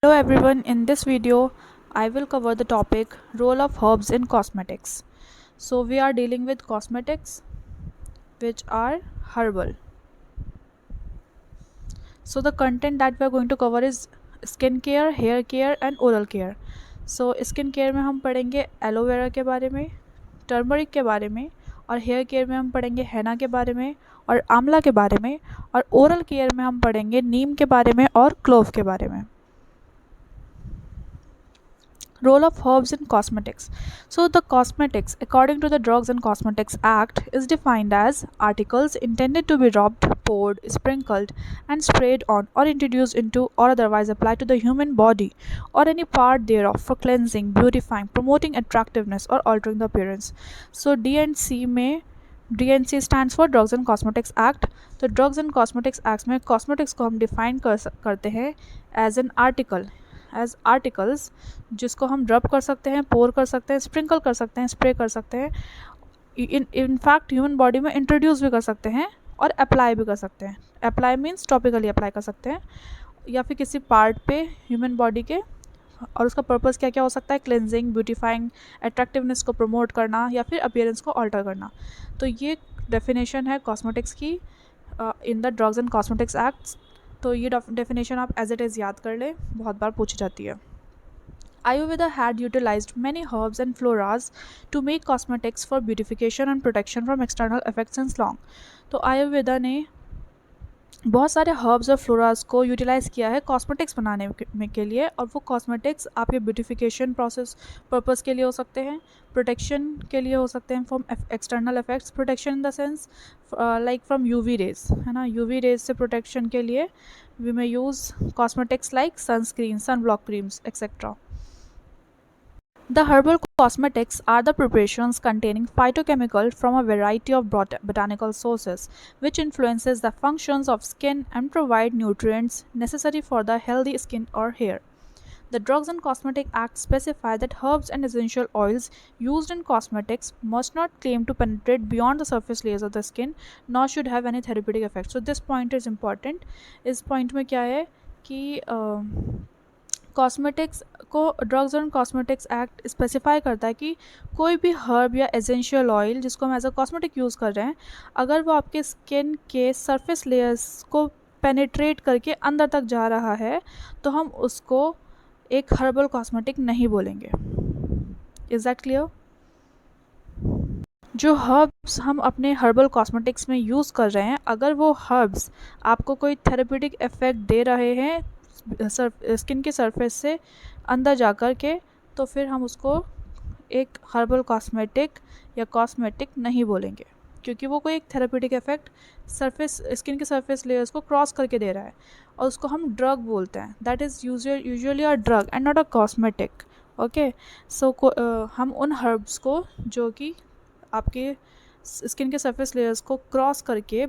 Hello everyone, in this video I will cover the topic role of herbs in cosmetics. So we are dealing with cosmetics which are herbal. So the content that we are going to cover is skin care, hair care and oral care. So skin care में हम पढ़ेंगे aloe vera के बारे में, turmeric के बारे में, और हेयर केयर में हम पढ़ेंगे हेना के बारे में और आंवला के बारे में, और ओरल केयर में हम पढ़ेंगे नीम के बारे में और क्लोव के बारे में. Role of herbs in cosmetics. So, the cosmetics, according to the Drugs and Cosmetics Act, is defined as articles intended to be rubbed, poured, sprinkled, and sprayed on, or introduced into, or otherwise applied to the human body or any part thereof for cleansing, beautifying, promoting attractiveness, or altering the appearance. So, D&C में DNC stands for drugs and cosmetics act. तो drugs and cosmetics act में cosmetics को हम define करते हैं as an article, as articles जिसको हम रब कर सकते हैं, पोर कर सकते हैं, स्प्रिंकल कर सकते हैं, स्प्रे कर सकते हैं, इन फैक्ट ह्यूमन बॉडी में इंट्रोड्यूस भी कर सकते हैं और अप्लाई भी कर सकते हैं. अप्लाई मीन्स टॉपिकली अप्लाई कर सकते हैं या फिर किसी पार्ट पे ह्यूमन बॉडी के, और उसका पर्पस क्या क्या हो सकता है, क्लेंजिंग, ब्यूटीफाइंग, अट्रैक्टिवनेस को प्रमोट करना या फिर अपीयरेंस को ऑल्टर करना. तो ये डेफिनेशन है कॉस्मेटिक्स की in the drugs and cosmetics acts. तो ये डेफिनेशन आप एज इट इज़ याद कर लें, बहुत बार पूछी जाती है. Ayurveda had utilized many herbs and floras to make cosmetics for beautification and protection from external effects since long. तो आयुर्वेदा ने बहुत सारे हर्ब्स और फ्लोरास को यूटिलाइज़ किया है कॉस्मेटिक्स बनाने के लिए, और वो कॉस्मेटिक्स आपके ब्यूटिफिकेशन प्रोसेस पर्पस के लिए हो सकते हैं, प्रोटेक्शन के लिए हो सकते हैं from external effects. Protection in the sense like from UV rays, है ना, यूवी रेज से प्रोटेक्शन के लिए we may use cosmetics like sunscreen, sun block creams etcetera. The herbal cosmetics are the preparations containing phytochemical from a variety of botanical sources, which influences the functions of skin and provide nutrients necessary for the healthy skin or hair. The Drugs and Cosmetic Act specify that herbs and essential oils used in cosmetics must not claim to penetrate beyond the surface layers of the skin, nor should have any therapeutic effect. So this point is important. इस point में क्या है कि cosmetics को drugs and cosmetics act specify करता है कि कोई भी हर्ब या एसेंशियल ऑयल जिसको हम एज अ कॉस्मेटिक यूज़ कर रहे हैं, अगर वो आपके स्किन के सरफेस लेयर्स को पेनिट्रेट करके अंदर तक जा रहा है तो हम उसको एक हर्बल कॉस्मेटिक नहीं बोलेंगे. Is that clear? जो हर्ब्स हम अपने हर्बल कॉस्मेटिक्स में यूज़ कर रहे हैं, अगर वो हर्ब्स आपको कोई थेरेप्यूटिक इफ़ेक्ट दे रहे हैं स्किन के सरफेस से अंदर जा कर के, तो फिर हम उसको एक हर्बल कॉस्मेटिक या कॉस्मेटिक नहीं बोलेंगे, क्योंकि वो कोई एक थेरेप्यूटिक इफेक्ट सरफेस स्किन के सरफेस लेयर्स को क्रॉस करके दे रहा है, और उसको हम ड्रग बोलते हैं. That is usually a drug and not a cosmetic. Okay, so हम उन हर्ब्स को जो कि आपके स्किन के सरफेस लेयर्स को क्रॉस करके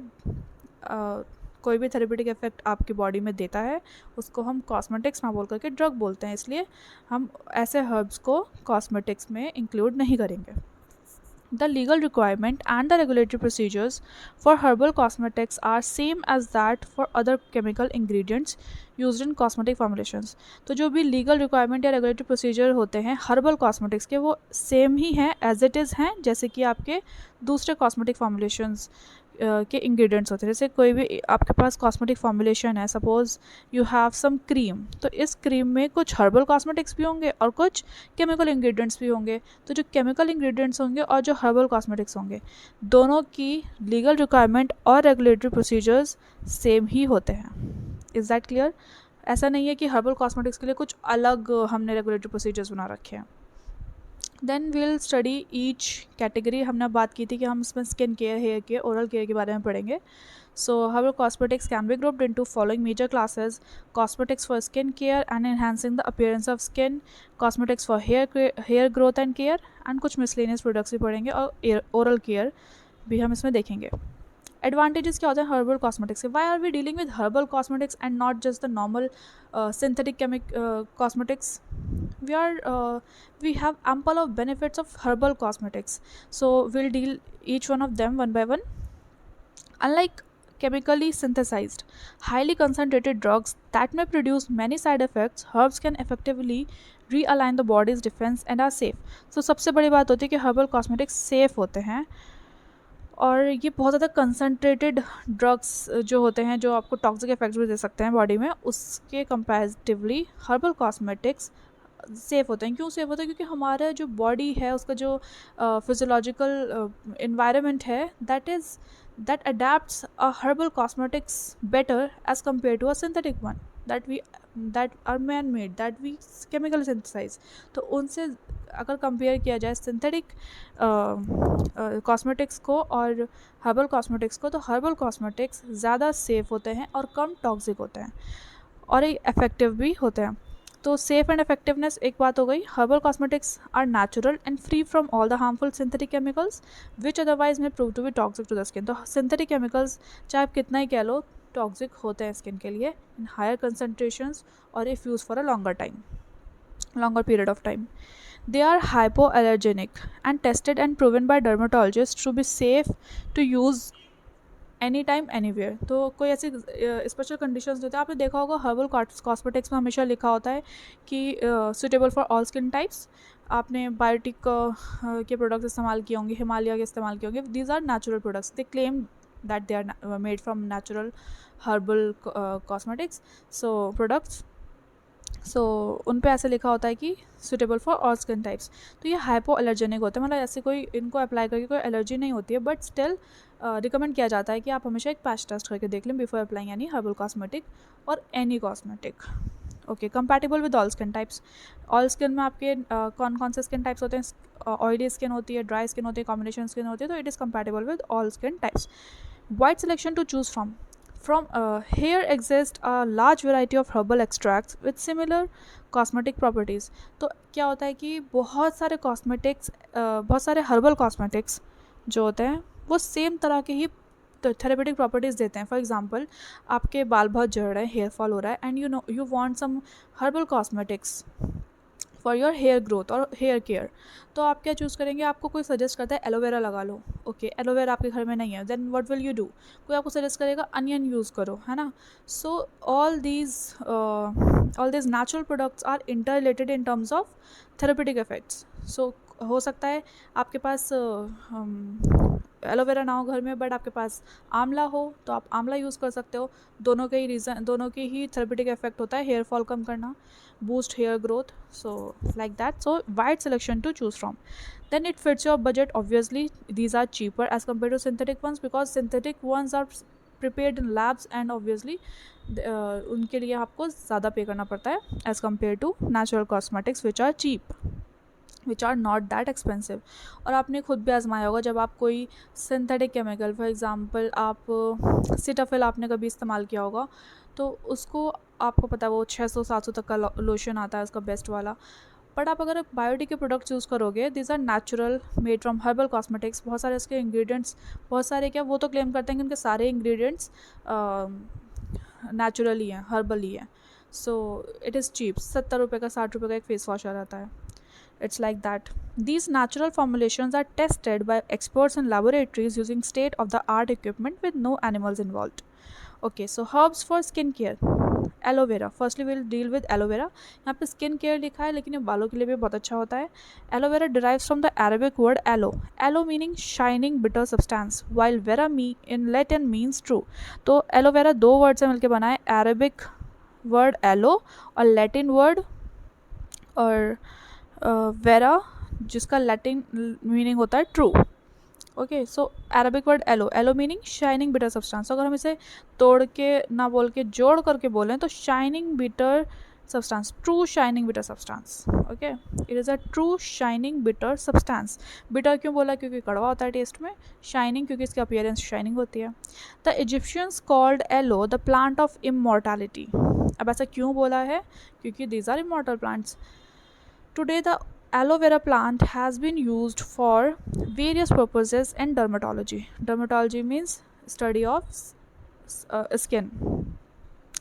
कोई भी थेरेप्यूटिक इफेक्ट आपकी बॉडी में देता है, उसको हम कॉस्मेटिक्स ना बोल करके ड्रग बोलते हैं. इसलिए हम ऐसे हर्ब्स को कॉस्मेटिक्स में इंक्लूड नहीं करेंगे. The legal requirement and the regulatory procedures for herbal cosmetics are same as that for other chemical ingredients used in cosmetic formulations. तो जो भी लीगल रिक्वायरमेंट या रेगुलेटरी प्रोसीजर होते हैं हर्बल कॉस्मेटिक्स के, वो सेम ही हैं, एज इट इज़ हैं, जैसे कि आपके दूसरे कॉस्मेटिक फॉर्मुलेशंस के इंग्रेडिएंट्स होते हैं. जैसे कोई भी आपके पास कॉस्मेटिक फॉर्मुलेशन है, suppose you have some cream, तो इस क्रीम में कुछ हर्बल कॉस्मेटिक्स भी होंगे और कुछ केमिकल इंग्रेडिएंट्स भी होंगे. तो जो केमिकल इंग्रेडिएंट्स होंगे और जो हर्बल कॉस्मेटिक्स होंगे, दोनों की लीगल रिक्वायरमेंट और रेगुलेटरी प्रोसीजर्स सेम ही होते हैं. Is that clear? ऐसा नहीं है कि हर्बल कॉस्मेटिक्स के लिए कुछ अलग हमने रेगुलेटरी प्रोसीजर्स बना रखे हैं. Then will study each category. हमने बात की थी कि हम इसमें skin care, hair care, oral care के बारे में पढ़ेंगे. So herbal cosmetics can be grouped into following major classes: cosmetics for skin care and enhancing the appearance of skin, cosmetics for hair growth and care, and कुछ miscellaneous products भी पढ़ेंगे, और oral care भी हम इसमें देखेंगे. Advantages क्या होते हैं हर्बल कॉस्मेटिक्स के? Why are we dealing with herbal cosmetics and not just the normal synthetic cosmetics? We have ample of benefits of herbal cosmetics, so we'll deal each one of them one by one. Unlike chemically synthesized, highly concentrated drugs that may produce many side effects, herbs can effectively realign the body's defense and are safe. So सबसे बड़ी बात होती है कि herbal cosmetics safe होते हैं और ये बहुत ज़्यादा कंसनट्रेटेड ड्रग्स जो होते हैं जो आपको टॉक्सिक इफेक्ट्स भी दे सकते हैं बॉडी में, उसके कंपैरेटिवली हर्बल कॉस्मेटिक्स सेफ़ होते हैं। क्यों सेफ़ होते हैं? क्योंकि हमारा जो बॉडी है उसका जो फिजियोलॉजिकल इन्वायरमेंट है that adepts a herbal cosmetics better as compare to a synthetic one that are man made that we chemical synthesize. तो उनसे अगर कंपेयर किया जाए सिंथेटिक कॉस्मेटिक्स को और हर्बल कॉस्मेटिक्स को, तो हर्बल कॉस्मेटिक्स ज़्यादा सेफ़ होते हैं और कम टॉक्सिक होते हैं और इफ़ेक्टिव भी होते हैं। तो सेफ एंड इफेक्टिवनेस एक बात हो गई। Herbal cosmetics are natural and free from all the harmful synthetic chemicals which otherwise may prove to be toxic to the skin. तो सिंथेटिक केमिकल्स चाहे आप कितना ही कह लो टॉक्सिक होते हैं स्किन के लिए इन हायर कंसनट्रेशंस और if use for a longer period of time. They are hypoallergenic and tested and proven by dermatologists to be safe to use any time anywhere. तो कोई ऐसी स्पेशल कंडीशंस होते हैं, आपने देखा होगा हर्बल कॉस्मेटिक्स में हमेशा लिखा होता है कि suitable for all skin types. आपने बायोटिक के प्रोडक्ट्स इस्तेमाल किए होंगे, हिमालय के इस्तेमाल किए होंगे। These are natural products, they claim that they are made from natural herbal cosmetics products. So उन पे ऐसे लिखा होता है कि suitable for all skin types. तो ये हाइपो एलर्जेनिक होते हैं, मतलब ऐसे कोई इनको अप्लाई करके कोई एलर्जी नहीं होती है, बट स्टिल रिकमेंड किया जाता है कि आप हमेशा एक पैच टेस्ट करके देख लें before applying any herbal cosmetic और any cosmetic. Okay, compatible with all skin types. All skin में आपके कौन कौन से स्किन टाइप्स होते हैं? ऑयली स्किन होती है, ड्राई स्किन होती है, कॉम्बिनेशन स्किन होती है। तो it is compatible with all skin types. Wide selection to choose from here exist a large variety of herbal extracts with similar cosmetic properties। तो क्या होता है कि बहुत सारे हर्बल कॉस्मेटिक्स जो होते हैं वो सेम तरह के ही थेरेपेटिक प्रॉपर्टीज़ देते हैं। फॉर एग्जांपल, आपके बाल बहुत झड़ रहे हैं, हेयर फॉल हो रहा है, and you want some herbal cosmetics for your hair growth और हेयर केयर। तो आप क्या चूज़ करेंगे? आपको कोई सजेस्ट करता है एलोवेरा लगा लो, ओके, एलोवेरा आपके घर में नहीं है, then what will you do? कोई आपको सजेस्ट करेगा अनियन यूज़ करो, है ना। So all these natural products are inter related in terms of therapeutic effects. So हो सकता है आपके पास एलोवेरा ना हो घर में, बट आपके पास आंवला हो तो आप आंवला यूज़ कर सकते हो। दोनों के ही थेरेपेटिक इफेक्ट होता है, हेयर फॉल कम करना, boost hair growth, so like that। So wide selection to choose from, then it fits your budget. Obviously these are cheaper as compared to synthetic ones because synthetic ones are prepared in labs and obviously उनके लिए आपको ज़्यादा पे करना पड़ता है as compared to natural cosmetics which are cheap, which are not that expensive. और आपने खुद भी आजमाया होगा जब आप कोई सिंथेटिक केमिकल, फॉर एग्जांपल आप सीटाफिल आपने कभी इस्तेमाल किया होगा, तो उसको आपको पता है वो 600-700 तक का लोशन आता है उसका बेस्ट वाला। बट आप अगर बायोटिक के प्रोडक्ट्स यूज़ करोगे, this are natural made from herbal cosmetics, बहुत सारे इसके इंग्रेडिएंट्स, बहुत सारे क्या वो तो क्लेम करते हैं कि उनके सारे इंग्रेडिएंट्स नेचुरल ही हैं, हर्बल ही हैं। सो इट इज़ चीप, 70 रुपये का 60 रुपये का एक फेस वॉश आ जाता है। It's like that. These natural formulations are tested by experts in laboratories using state-of-the-art equipment with no animals involved. Okay, so herbs for skin care. Aloe vera. Firstly, we'll deal with aloe vera. यहाँ पे skin care लिखा है, लेकिन ये बालों के लिए भी बहुत अच्छा होता है। Aloe vera derives from the Arabic word aloe. Aloe meaning shining bitter substance, while vera in Latin means true. तो aloe vera दो वर्ड से मिलके बना है, Arabic word aloe और Latin word और वेरा जिसका लैटिन मीनिंग होता है true. Okay, so Arabic word aloe meaning shining bitter substance. अगर हम इसे तोड़ के ना बोल के जोड़ करके बोलें तो shining bitter substance, true shining bitter substance. Okay, it is a true shining bitter substance. Bitter क्यों बोला? क्योंकि कड़वा होता है टेस्ट में। शाइनिंग क्योंकि इसकी अपीयरेंस शाइनिंग होती है। The Egyptians called aloe the plant of immortality. अब ऐसा क्यों बोला है? क्योंकि these are immortal plants. Today, the aloe vera plant has been used for various purposes in dermatology. Dermatology means study of skin.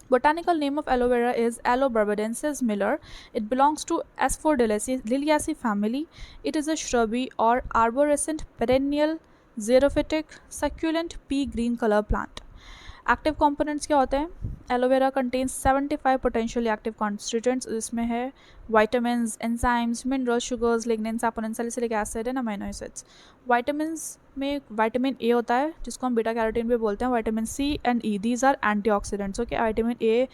Botanical name of aloe vera is Aloe barbadensis Miller. It belongs to Asphodeliaceae family. It is a shrubby or arborescent perennial xerophytic succulent pea green color plant. Active components क्या होते हैं? Aloe vera contains 75 potentially active constituents, जिसमें है vitamins, enzymes, mineral, sugars, lignin, saponin, salicylic acid and amino acids. Vitamins में vitamin A होता है जिसको हम बीटा कैरोटीन भी बोलते हैं, vitamin C and E, these are antioxidants. Okay, vitamin A,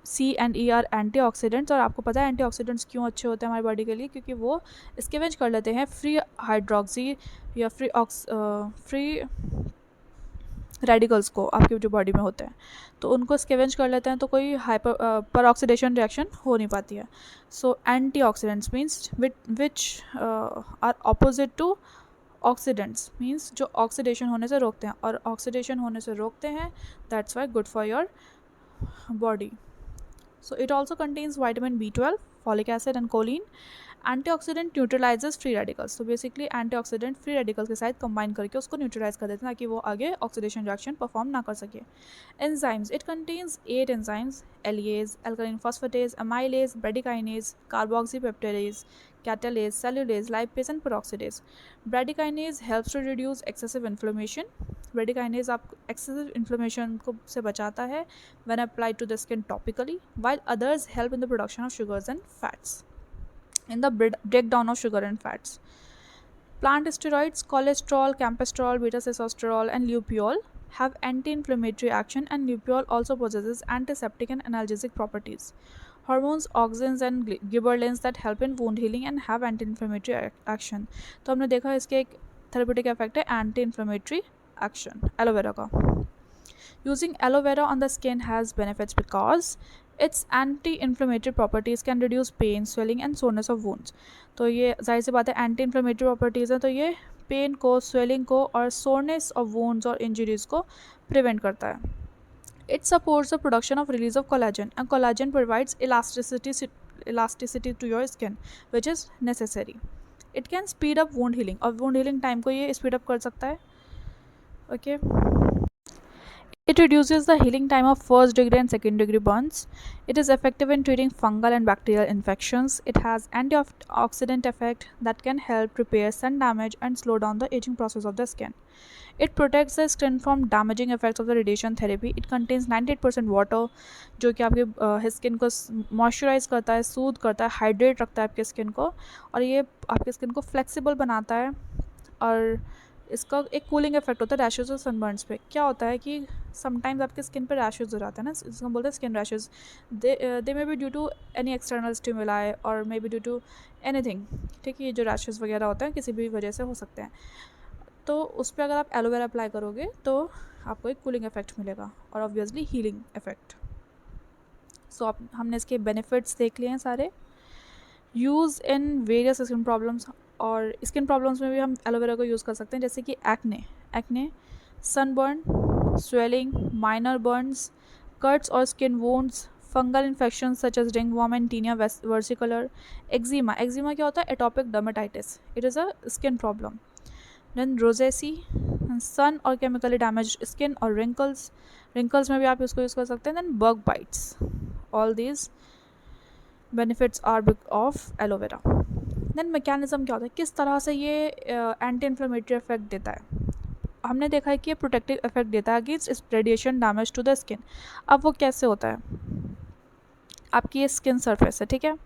C and E are antioxidants. और आपको पता है एंटीऑक्सीडेंट्स क्यों अच्छे होते हैं हमारी बॉडी के लिए? क्योंकि वो स्कैवेंज कर लेते हैं फ्री हाइड्रोक्सी या फ्री रेडिकल्स को आपकी जो बॉडी में होते हैं, तो उनको स्कैवेंज कर लेते हैं, तो कोई हाइपर पर ऑक्सीडेशन रिएक्शन हो नहीं पाती है। So antioxidants means which are opposite to oxidants, means जो ऑक्सीडेशन होने से रोकते हैं, और ऑक्सीडेशन होने से रोकते हैं, that's why good for your body. So it also contains vitamin B12, folic acid and choline. Antioxidant neutralises free radicals, तो बेसिकली एंटीऑक्सीडेंट फ्री रेडिकल्स के साथ कंबाइन करके उसको न्यूट्रलाइज कर देते हैं ताकि वो आगे ऑक्सीडेशन रिएक्शन परफॉर्म ना कर सके। Enzymes, it contains 8 enzymes, aliiase, alkaline phosphatase, amylase, bradykinase, carboxypeptidase, catalase, cellulase, lipase and peroxidase. Bradykinin helps to reduce excessive inflammation. Bradykinin आप excessive inflammation को से बचाता है when applied to the skin topically, while others help in the production of sugars and fats, in the breakdown of sugar and fats. Plant steroids, cholesterol, campestrol, beta-sitosterol and lupeol have anti-inflammatory action, and lupeol also possesses antiseptic and analgesic properties. Hormones, auxins and gibberellins that help in wound healing and have anti-inflammatory action. तो हमने देखा इसके एक therapeutic effect है anti-inflammatory action aloe vera का. Using aloe vera on the skin has benefits because its anti-inflammatory properties can reduce pain, swelling and soreness of wounds. तो ये जाहिर सी बात है एंटी-इन्फ्लेमेटरी प्रॉपर्टीज़ हैं, तो ये पेन को, स्वेलिंग को और सोरनेस ऑफ वुंड्स और इंजरीज को प्रिवेंट करता है. It supports the production of release of collagen, and collagen provides elasticity to your skin, which is necessary. It can speed up wound healing, और wound healing time को ये speed up कर सकता है. Okay. It reduces the healing time of first degree and second degree burns. It is effective in treating fungal and bacterial infections. It has antioxidant effect that can help repair sun damage and slow down the aging process of the skin. It protects the skin from damaging effects of the radiation therapy. It contains 98% water, जो कि आपके skin को moisturise करता है, सूद करता है, hydrate रखता है आपके स्किन को, और ये आपके स्किन को फ्लेक्सिबल बनाता है. और इसका एक कूलिंग इफेक्ट होता है रैशेज और सनबर्न्स पे. क्या होता है कि समटाइम्स आपके स्किन पे रैशेज हो जाते हैं ना, इसको बोलते हैं skin rashes. They may be due to any external stimuli और may be due to anything. ठीक है, ये जो रैशेज वगैरह होते हैं किसी भी वजह से हो सकते हैं. तो उस पर अगर आप एलोवेरा अप्लाई करोगे तो आपको एक कूलिंग इफेक्ट मिलेगा और ऑब्वियसली हीलिंग इफेक्ट. सो हमने इसके बेनिफिट्स देख लिए हैं सारे. Use in various skin problems, और स्किन प्रॉब्लम्स में भी हम एलोवेरा को यूज़ कर सकते हैं, जैसे कि acne, sunburn, swelling, minor burns, cuts और skin wounds, fungal infection such as ringworm and tinea versicolor, eczema क्या होता है? Atopic dermatitis, it is a skin problem. Then rosacea, sun और केमिकली डैमेज स्किन, और रिंकल्स में भी आप इसको यूज़ कर सकते हैं. Then bug bites, all these benefits are of aloe vera. Then mechanism क्या होता है, किस तरह से ये एंटी इन्फ्लेमेटरी इफेक्ट देता है? हमने देखा है कि ये प्रोटेक्टिव इफेक्ट देता है against radiation damage to the skin. अब वो कैसे होता है? आपकी ये स्किन सरफेस है, ठीक है,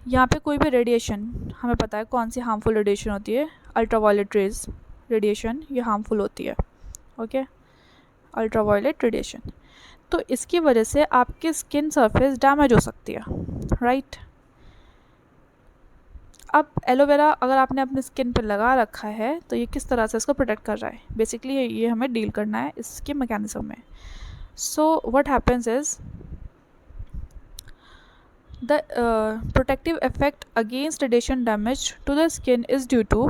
यहाँ पे कोई भी रेडिएशन, हमें पता है कौन सी हार्मफुल रेडिएशन होती है, अल्ट्रावायलेट रेज रेडिएशन, ये हार्मफुल होती है. Okay, ultraviolet radiation. तो इसकी वजह से आपकी स्किन सरफेस डैमेज हो सकती है, राइट. अब एलोवेरा अगर आपने अपने स्किन पर लगा रखा है तो ये किस तरह से इसको प्रोटेक्ट कर रहा है? बेसिकली ये हमें डील करना है इसके मैकेनिज्म में. So what happens is the protective effect against radiation damage to the skin is due to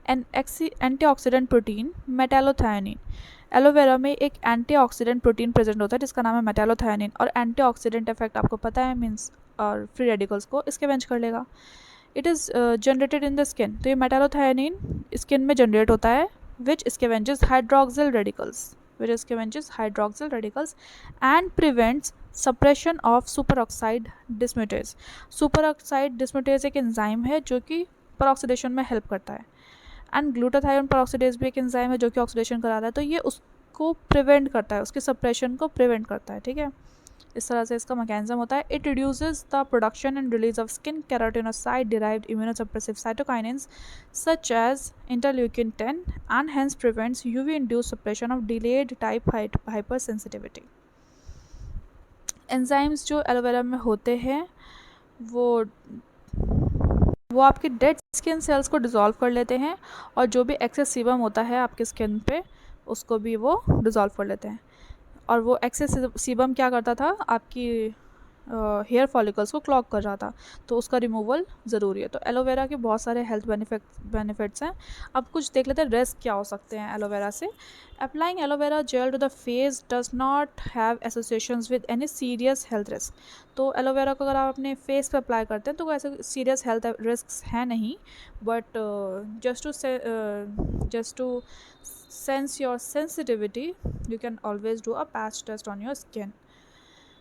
an antioxidant protein metallothionein. Aloe vera में एक एंटीऑक्सीडेंट प्रोटीन प्रेजेंट होता है जिसका नाम है मेटालोथायोनिन, और एंटीऑक्सीडेंट इफेक्ट आपको पता है मीन्स और फ्री रेडिकल्स को स्कैवेंज कर लेगा. It is generated in the skin. तो ये मेटालोथायोनिन स्किन में जनरेट होता है which scavenges hydroxyl radicals and prevents suppression of superoxide dismutase. superoxide dismutase एक एंजाइम है जो कि परऑक्सीडेशन में हेल्प करता है, एंड ग्लूटाथायोन परऑक्सीडेज भी एक एंजाइम है जो कि ऑक्सीडेशन कराता है. तो ये को प्रिवेंट करता है, उसके सप्रेशन को प्रिवेंट करता है, ठीक है। इस तरह से इसका मैकेनिज्म होता है। It reduces the production and release of skin keratinocyte derived immunosuppressive cytokines such as interleukin 10 and hence prevents UV induced suppression of delayed type hyper sensitivity. Enzymes जो एलोवेरा में होते हैं वो आपके डेड स्किन सेल्स को dissolve कर लेते हैं, और जो भी एक्सेस सीबम होता है आपके स्किन पे उसको भी वो डिज़ोल्व कर लेते हैं। और वो एक्सेस सीबम क्या करता था, आपकी हेयर फॉलिकल्स को क्लॉग कर रहा था, तो उसका रिमूवल ज़रूरी है। तो एलोवेरा के बहुत सारे हेल्थ बेनिफिट्स हैं। अब कुछ देख लेते हैं रिस्क क्या हो सकते हैं एलोवेरा से। Applying aloe vera gel to the face does not have associations with any serious health risk. तो एलोवेरा को अगर आप अपने फेस पे अप्लाई करते हैं तो कोई ऐसे सीरियस हेल्थ रिस्क हैं नहीं, but just to sense your sensitivity you can always do a patch test on your skin.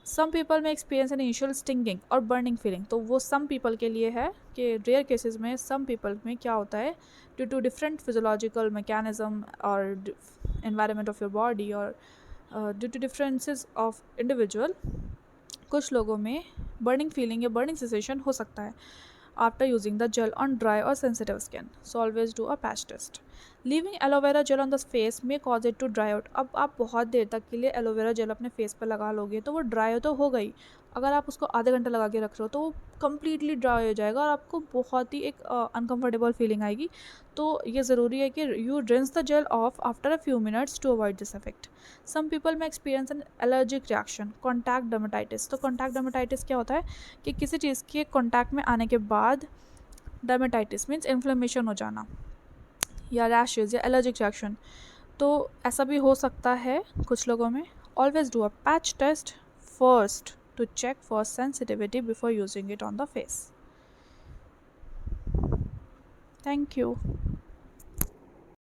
Some people may experience an initial stinging और burning feeling, तो वो some people के लिए है कि rare cases में some people में क्या होता है, due to different physiological mechanism और environment of your body और due to differences of individual, कुछ लोगों में burning feeling या burning sensation हो सकता है after using the gel on dry or sensitive skin. So always do a patch test. Leaving aloe vera gel on the face may cause it to dry out. अब आप बहुत देर तक के लिए एलोवेरा जेल अपने फेस पर लगा लोगे तो वो ड्राई तो हो गई, अगर आप उसको आधे घंटे लगा के रख रहे हो तो वो कम्प्लीटली ड्राई हो जाएगा और आपको बहुत ही एक अनकम्फर्टेबल फीलिंग आएगी। तो ये ज़रूरी है कि you rinse the gel off after a few minutes to avoid this effect. Some people may experience an allergic reaction, contact dermatitis. तो कॉन्टैक्ट डर्मेटाइटिस क्या होता है कि किसी चीज़ के कॉन्टैक्ट में आने के बाद डर्मेटाइटिस मीन्स इन्फ्लेमेशन हो जाना या रैशेज या एलर्जिक रिएक्शन, तो ऐसा भी हो सकता है कुछ लोगों में। Always do a patch test first to check for sensitivity before using it on the face. Thank you.